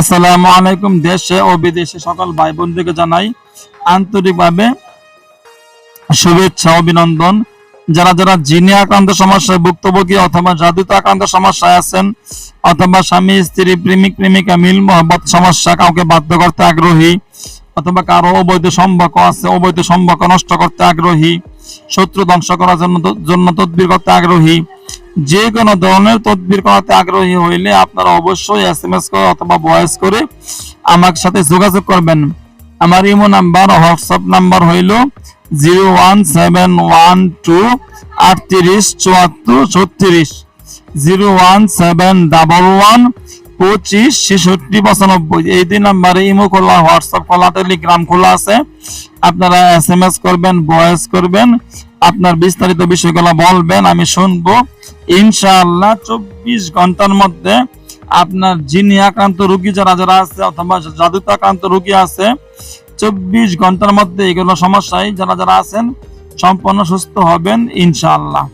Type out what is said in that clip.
আসসালামু আলাইকুম। দেশে ও বিদেশে সকল ভাই বোনদেরকে জানাই আন্তরিকভাবে শুভেচ্ছা অভিনন্দন। যারা যারা জিনে আক্রান্ত সমস্যায় ভুক্তভোগী অথবা জাদুতে আক্রান্ত সমস্যায় আছেন অথবা স্বামী স্ত্রী প্রেমিক প্রেমিকা মিল মহব্বত সমস্যা, কাউকে বাধ্য করতে আগ্রহী অথবা কারো অবৈধ সম্পর্ক আছে, অবৈধ সম্পর্ক নষ্ট করতে আগ্রহী, শত্রু ধ্বংস করার জন্য তদবির করতে আগ্রহী, যে কোনো ধরনের তদবির করাতে আগ্রহী হইলে আপনারা অবশ্যই SMS করে অথবা ভয়েস করে আমার সাথে যোগাযোগ করবেন। আমার ইমো নাম্বার হোয়াটসঅ্যাপ নাম্বার হইল 01712387436 01711256695। এই দুই নাম্বারে ইমো খোলা, হোয়াটসঅ্যাপ খোলা, টেলিগ্রাম খোলা আছে। আপনারা SMS করবেন, ভয়েস করবেন, আপনার বিস্তারিত বিষয়গুলো বলবেন, আমি শুনবো। ইনশাআল্লাহ 24 ঘন্টার মধ্যে আপনার জিনি আক্রান্ত রোগী যারা যারা আছে অথবা জাদুতে আক্রান্ত রোগী আছে 24 ঘন্টার মধ্যে এগুলো সমস্যায় যারা যারা আছেন সম্পূর্ণ সুস্থ হবেন ইনশাআল্লাহ।